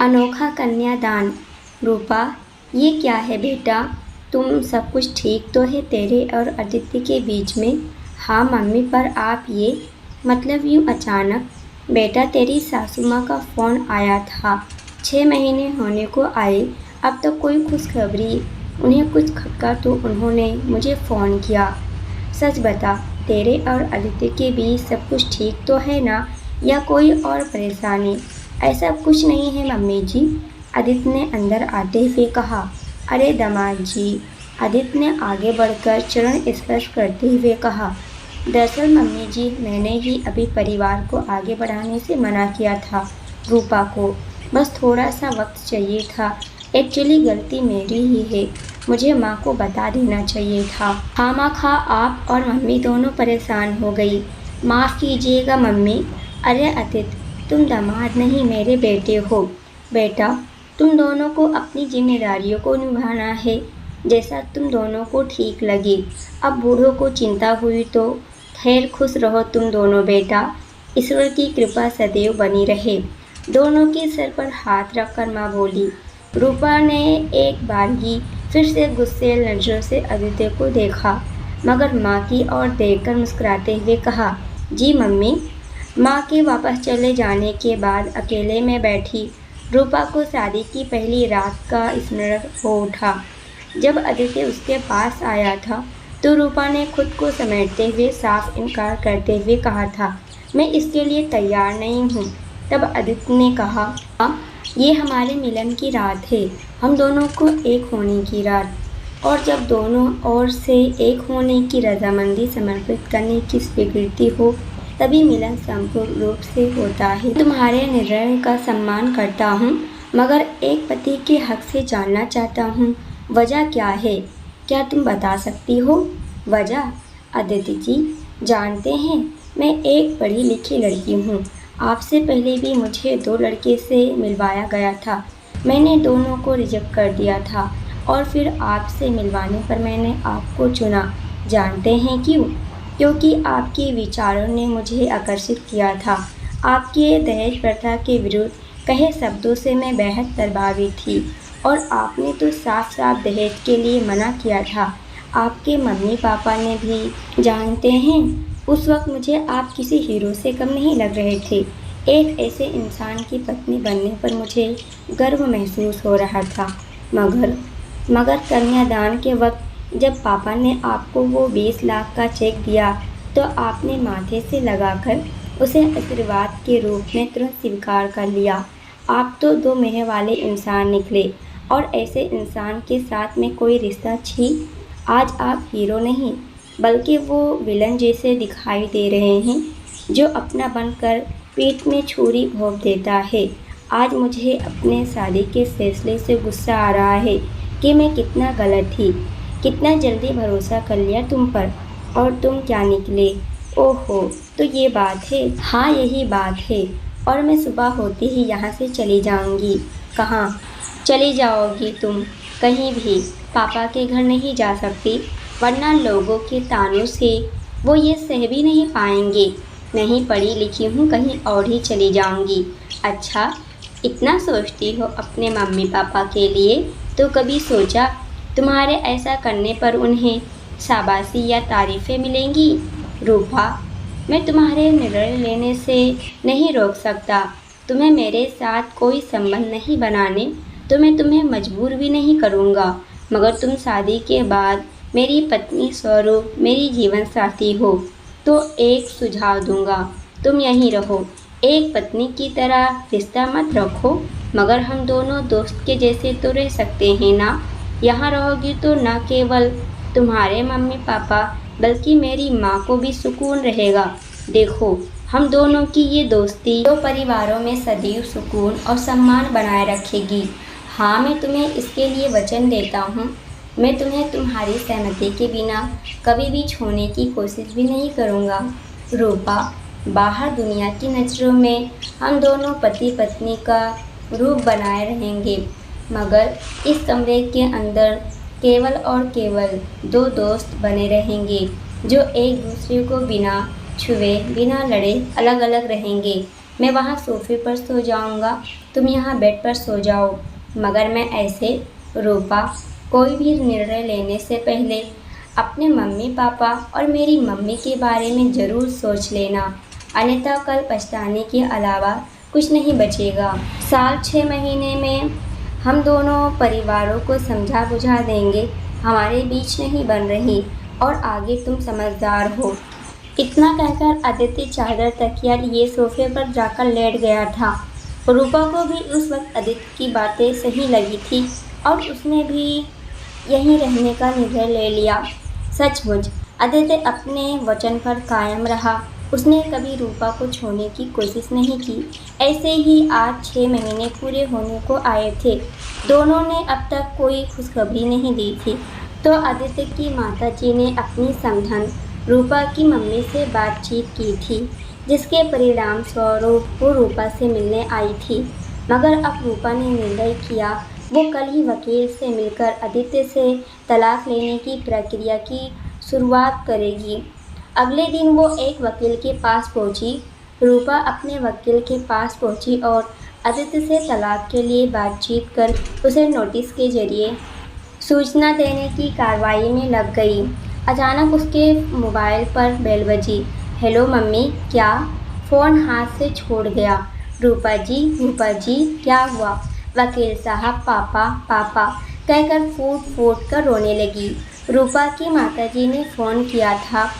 अनोखा कन्यादान। रूपा, ये क्या है बेटा? तुम सब कुछ ठीक तो है तेरे और आदित्य के बीच में? हाँ मम्मी, पर आप ये मतलब यूँ अचानक? बेटा, तेरी सासू माँ का फ़ोन आया था, 6 महीने होने को आए, अब तक कोई खुशखबरी। उन्हें कुछ खटका तो उन्होंने मुझे फ़ोन किया। सच बता, तेरे और आदित्य के बीच सब कुछ ठीक तो है ना, या कोई और परेशानी? ऐसा कुछ नहीं है मम्मी जी, आदित्य ने अंदर आते हुए कहा। अरे दामाद जी, आदित्य ने आगे बढ़कर चरण स्पर्श करते हुए कहा। दरअसल मम्मी जी, मैंने ही अभी परिवार को आगे बढ़ाने से मना किया था रूपा को। बस थोड़ा सा वक्त चाहिए था। एक्चुअली गलती मेरी ही है, मुझे माँ को बता देना चाहिए था। खामखा आप और मम्मी दोनों परेशान हो गई। माफ़ कीजिएगा मम्मी। अरे आदित्य, तुम दामाद नहीं मेरे बेटे हो। बेटा, तुम दोनों को अपनी जिम्मेदारियों को निभाना है, जैसा तुम दोनों को ठीक लगे। अब बूढ़ों को चिंता हुई तो खैर, खुश रहो तुम दोनों बेटा। ईश्वर की कृपा सदैव बनी रहे। दोनों के सर पर हाथ रखकर माँ बोली। रूपा ने एक बार ही फिर से गुस्से नजरों से आदित्य को देखा, मगर माँ की ओर देखकर मुस्कुराते हुए कहा, जी मम्मी। माँ के वापस चले जाने के बाद अकेले में बैठी रूपा को शादी की पहली रात का स्मरण हो उठा। जब आदित्य उसके पास आया था तो रूपा ने खुद को समेटते हुए साफ इनकार करते हुए कहा था, मैं इसके लिए तैयार नहीं हूँ। तब आदित्य ने कहा, हाँ, ये हमारे मिलन की रात है, हम दोनों को एक होने की रात। और जब दोनों ओर से एक होने की रजामंदी समर्पित करने की स्वीकृति हो, तभी मिलन संपूर्ण रूप से होता है। तुम्हारे निर्णय का सम्मान करता हूँ, मगर एक पति के हक से जानना चाहता हूँ, वजह क्या है? क्या तुम बता सकती हो वजह? आदित्य जी, जानते हैं, मैं एक पढ़ी लिखी लड़की हूँ। आपसे पहले भी मुझे 2 लड़के से मिलवाया गया था। मैंने दोनों को रिजेक्ट कर दिया था और फिर आपसे मिलवाने पर मैंने आपको चुना। जानते हैं क्यों? क्योंकि आपके विचारों ने मुझे आकर्षित किया था। आपके दहेज प्रथा के विरुद्ध कहे शब्दों से मैं बेहद प्रभावित थी, और आपने तो साफ साफ दहेज के लिए मना किया था। आपके मम्मी पापा ने भी। जानते हैं, उस वक्त मुझे आप किसी हीरो से कम नहीं लग रहे थे। एक ऐसे इंसान की पत्नी बनने पर मुझे गर्व महसूस हो रहा था। मगर कन्यादान के वक्त जब पापा ने आपको वो 20 लाख का चेक दिया, तो आपने माथे से लगाकर उसे आशीर्वाद के रूप में तुरंत स्वीकार कर लिया। आप तो 2 मेह वाले इंसान निकले, और ऐसे इंसान के साथ में कोई रिश्ता छी। आज आप हीरो नहीं, बल्कि वो विलन जैसे दिखाई दे रहे हैं, जो अपना बनकर पीठ में छुरी भोंक देता है। आज मुझे अपने शादी के फैसले से गुस्सा आ रहा है कि मैं कितना गलत थी, कितना जल्दी भरोसा कर लिया तुम पर, और तुम क्या निकले। ओहो, तो ये बात है। हाँ, यही बात है, और मैं सुबह होते ही यहाँ से चली जाऊँगी। कहाँ चली जाओगी तुम? कहीं भी। पापा के घर नहीं जा सकती, वरना लोगों के तानों से वो ये सह भी नहीं पाएंगे। नहीं पढ़ी लिखी हूँ, कहीं और ही चली जाऊँगी। अच्छा, इतना सोचती हो अपने मम्मी पापा के लिए, तो कभी सोचा तुम्हारे ऐसा करने पर उन्हें शाबाशी या तारीफ़ें मिलेंगी? रूपा, मैं तुम्हारे निर्णय लेने से नहीं रोक सकता। तुम्हें मेरे साथ कोई संबंध नहीं बनाने तो मैं तुम्हें मजबूर भी नहीं करूँगा, मगर तुम शादी के बाद मेरी पत्नी स्वरूप मेरी जीवन साथी हो, तो एक सुझाव दूँगा, तुम यहीं रहो। एक पत्नी की तरह रिश्ता मत रखो, मगर हम दोनों दोस्त के जैसे तो रह सकते हैं ना। यहाँ रहोगी तो न केवल तुम्हारे मम्मी पापा, बल्कि मेरी माँ को भी सुकून रहेगा। देखो, हम दोनों की ये दोस्ती 2 परिवारों में सदैव सुकून और सम्मान बनाए रखेगी। हाँ, मैं तुम्हें इसके लिए वचन देता हूँ। मैं तुम्हें तुम्हारी सहमति के बिना कभी भी छोड़ने की कोशिश भी नहीं करूँगा। रूपा, बाहर दुनिया की नज़रों में हम दोनों पति पत्नी का रूप बनाए रहेंगे, मगर इस कमरे के अंदर केवल और केवल 2 दोस्त बने रहेंगे, जो एक दूसरे को बिना छुए बिना लड़े अलग अलग रहेंगे। मैं वहाँ सोफ़े पर सो जाऊँगा, तुम यहाँ बेड पर सो जाओ। मगर मैं ऐसे, रूपा, कोई भी निर्णय लेने से पहले अपने मम्मी पापा और मेरी मम्मी के बारे में ज़रूर सोच लेना, अन्यथा कल पछताने के अलावा कुछ नहीं बचेगा। साल 6 महीने में हम दोनों परिवारों को समझा बुझा देंगे, हमारे बीच नहीं बन रही, और आगे तुम समझदार हो। इतना कहकर आदित्य चादर तकिया लिए सोफे पर जाकर लेट गया था। रूपा को भी उस वक्त आदित्य की बातें सही लगी थी और उसने भी यहीं रहने का निर्णय ले लिया। सचमुच आदित्य अपने वचन पर कायम रहा। उसने कभी रूपा को छोड़ने की कोशिश नहीं की। ऐसे ही आज 6 महीने पूरे होने को आए थे। दोनों ने अब तक कोई खुशखबरी नहीं दी थी। तो आदित्य की माताजी ने अपनी समधन रूपा की मम्मी से बातचीत की थी, जिसके परिणाम स्वरूप वो रूपा से मिलने आई थी। मगर अब रूपा ने निर्णय किया वो कल ही वकील से मिलकर आदित्य से तलाक लेने की प्रक्रिया की शुरुआत करेगी। अगले दिन वो एक वकील के पास पहुंची। रूपा अपने वकील के पास पहुंची और आदित्य से तलाक के लिए बातचीत कर उसे नोटिस के जरिए सूचना देने की कार्रवाई में लग गई। अचानक उसके मोबाइल पर बेल बजी। हेलो मम्मी, क्या? फ़ोन हाथ से छोड़ गया। रूपा जी क्या हुआ? वकील साहब, पापा पापा कहकर फूट कर रोने लगी। रूपा की माताजी ने फ़ोन किया था।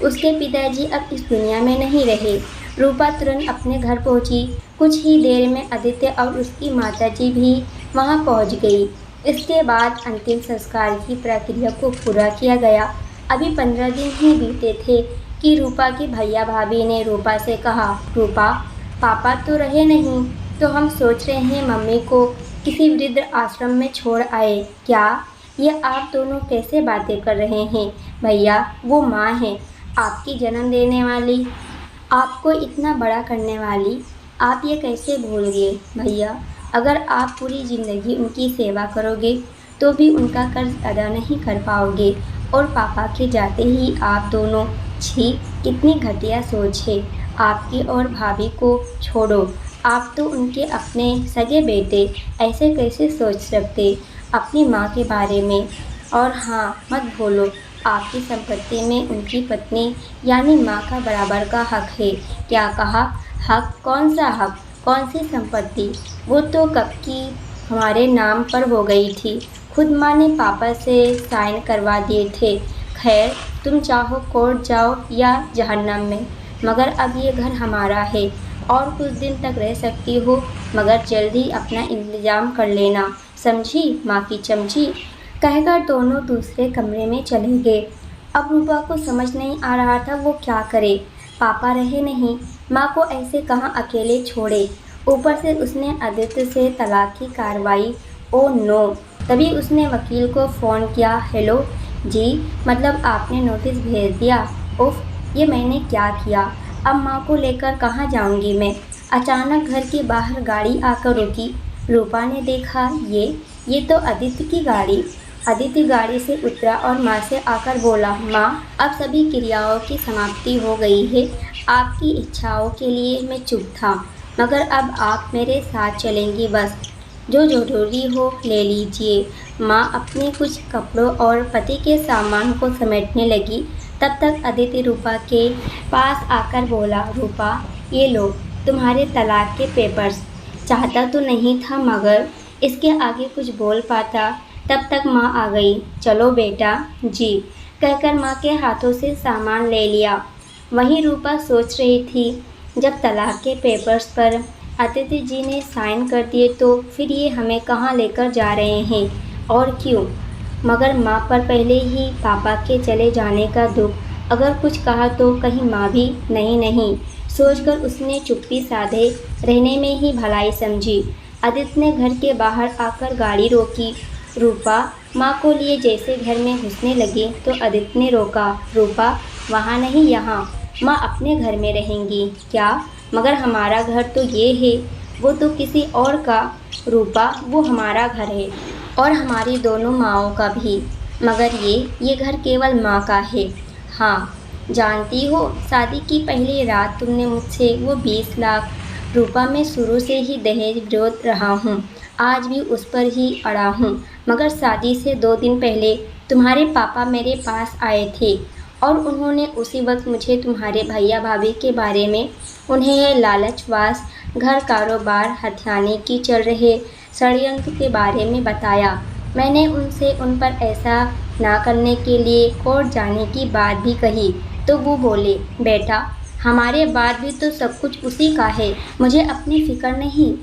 उसके पिताजी अब इस दुनिया में नहीं रहे। रूपा तुरंत अपने घर पहुंची। कुछ ही देर में आदित्य और उसकी माताजी भी वहां पहुंच गई। इसके बाद अंतिम संस्कार की प्रक्रिया को पूरा किया गया। अभी 15 दिन ही बीते थे कि रूपा के भैया भाभी ने रूपा से कहा, रूपा, पापा तो रहे नहीं, तो हम सोच रहे हैं मम्मी को किसी वृद्ध आश्रम में छोड़ आए। क्या ये आप दोनों कैसे बातें कर रहे हैं? भैया, वो माँ है, आपकी जन्म देने वाली, आपको इतना बड़ा करने वाली। आप ये कैसे भूल गए? भैया, अगर आप पूरी ज़िंदगी उनकी सेवा करोगे तो भी उनका कर्ज अदा नहीं कर पाओगे। और पापा के जाते ही आप दोनों, छी, कितनी घटिया सोच है आपकी। और भाभी को छोड़ो, आप तो उनके अपने सगे बेटे, ऐसे कैसे सोच सकते अपनी माँ के बारे में? और हाँ, मत भूलो, आपकी संपत्ति में उनकी पत्नी यानी माँ का बराबर का हक है। क्या कहा? हक? कौन सा हक? कौन सी संपत्ति? वो तो कब की हमारे नाम पर हो गई थी। खुद माँ ने पापा से साइन करवा दिए थे। खैर, तुम चाहो कोर्ट जाओ या जहन्नम में, मगर अब ये घर हमारा है और कुछ दिन तक रह सकती हो, मगर जल्दी अपना इंतजाम कर लेना, समझी माँ की चमची? कहकर दोनों दूसरे कमरे में चले गए। अब रूपा को समझ नहीं आ रहा था वो क्या करे। पापा रहे नहीं, माँ को ऐसे कहाँ अकेले छोड़े। ऊपर से उसने आदित्य से तलाक की कार्रवाई। Oh no! तभी उसने वकील को फ़ोन किया। हेलो जी, मतलब आपने नोटिस भेज दिया? उफ, ये मैंने क्या किया? अब माँ को लेकर कहाँ जाऊँगी मैं? अचानक घर के बाहर गाड़ी आकर रुकी। रूपा ने देखा, ये तो आदित्य की गाड़ी। आदित्य गाड़ी से उतरा और माँ से आकर बोला, माँ, अब सभी क्रियाओं की समाप्ति हो गई है। आपकी इच्छाओं के लिए मैं चुप था, मगर अब आप मेरे साथ चलेंगी। बस जो ज़रूरी हो ले लीजिए। माँ अपने कुछ कपड़ों और पति के सामान को समेटने लगी। तब तक आदित्य रूपा के पास आकर बोला, रूपा, ये लो तुम्हारे तलाक के पेपर्स। चाहता तो नहीं था, मगर इसके आगे कुछ बोल पाता। तब तक माँ आ गई। चलो बेटा जी, कहकर माँ के हाथों से सामान ले लिया। वहीं रूपा सोच रही थी, जब तलाक के पेपर्स पर आदित्य जी ने साइन कर दिए तो फिर ये हमें कहाँ लेकर जा रहे हैं और क्यों? मगर माँ पर पहले ही पापा के चले जाने का दुख, अगर कुछ कहा तो कहीं माँ भी नहीं सोचकर उसने चुप्पी साधे रहने में ही भलाई समझी। आदित्य ने घर के बाहर आकर गाड़ी रोकी। रूपा माँ को लिए जैसे घर में घुसने लगी तो आदित्य ने रोका। रूपा, वहाँ नहीं, यहाँ। माँ अपने घर में रहेंगी। क्या? मगर हमारा घर तो ये है। वो तो किसी और का। रूपा, वो हमारा घर है और हमारी दोनों माँओं का भी, मगर ये घर केवल माँ का है। हाँ, जानती हो, शादी की पहली रात तुमने मुझसे वो 20 लाख रूपा, मैं शुरू से ही दहेज विरोध रहा हूँ, आज भी उस पर ही अड़ा हूँ। मगर शादी से 2 दिन पहले तुम्हारे पापा मेरे पास आए थे और उन्होंने उसी वक्त मुझे तुम्हारे भैया भाभी के बारे में, उन्हें यह लालचवास घर कारोबार हथियाने की चल रहे षड्यंत्र के बारे में बताया। मैंने उनसे उन पर ऐसा ना करने के लिए कोर्ट जाने की बात भी कही तो वो बोले, बेटा हमारे बाद भी तो सब कुछ उसी का है, मुझे अपनी फ़िक्र नहीं,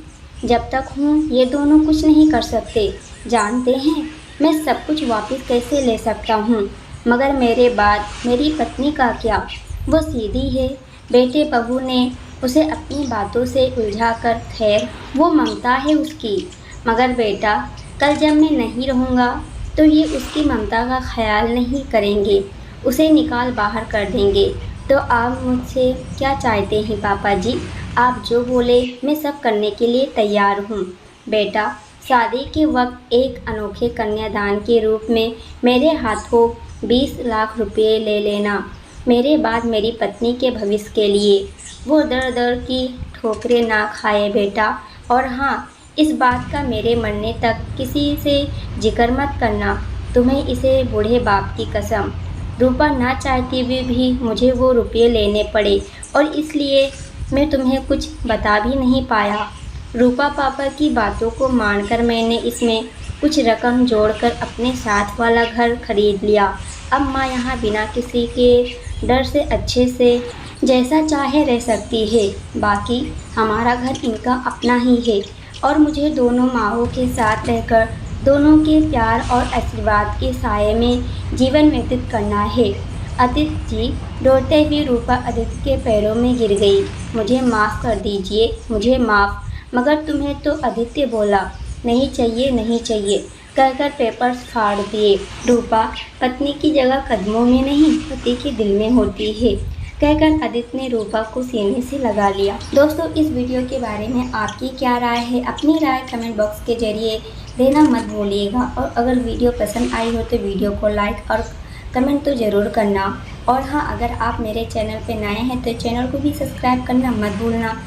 जब तक हूँ ये दोनों कुछ नहीं कर सकते। जानते हैं मैं सब कुछ वापस कैसे ले सकता हूँ, मगर मेरे बाद मेरी पत्नी का क्या? वो सीधी है, बेटे बहू ने उसे अपनी बातों से उलझा कर, खैर वो ममता है उसकी, मगर बेटा कल जब मैं नहीं रहूँगा तो ये उसकी ममता का ख्याल नहीं करेंगे, उसे निकाल बाहर कर देंगे। तो आप मुझसे क्या चाहते हैं पापा जी? आप जो बोले मैं सब करने के लिए तैयार हूँ। बेटा शादी के वक्त एक अनोखे कन्यादान के रूप में मेरे हाथों 20 लाख रुपए ले लेना, मेरे बाद मेरी पत्नी के भविष्य के लिए। वो दर दर की ठोकरें ना खाए बेटा, और हाँ, इस बात का मेरे मरने तक किसी से जिक्र मत करना, तुम्हें इसे बूढ़े बाप की कसम। रूपा ना चाहती हुए भी मुझे वो रुपये लेने पड़े और इसलिए मैं तुम्हें कुछ बता भी नहीं पाया। रूपा पापा की बातों को मानकर मैंने इसमें कुछ रकम जोड़कर अपने साथ वाला घर खरीद लिया। अब माँ यहाँ बिना किसी के डर से अच्छे से जैसा चाहे रह सकती है। बाकी हमारा घर इनका अपना ही है और मुझे दोनों माँओं के साथ रहकर दोनों के प्यार और आशीर्वाद के साये में जीवन व्यतीत करना है। आदित्य जी, दौड़ते हुए रूपा आदित्य के पैरों में गिर गई। मुझे माफ़ कर दीजिए, मुझे माफ़। मगर तुम्हें तो आदित्य बोला, नहीं चाहिए नहीं चाहिए कहकर पेपर्स फाड़ दिए। रूपा पत्नी की जगह कदमों में नहीं पति के दिल में होती है, कहकर आदित्य ने रूपा को सीने से लगा लिया। दोस्तों, इस वीडियो के बारे में आपकी क्या राय है? अपनी राय कमेंट बॉक्स के जरिए देना मत भूलिएगा। और अगर वीडियो पसंद आई हो तो वीडियो को लाइक और कमेंट तो ज़रूर करना। और हाँ, अगर आप मेरे चैनल पर नए हैं तो चैनल को भी सब्सक्राइब करना मत भूलना।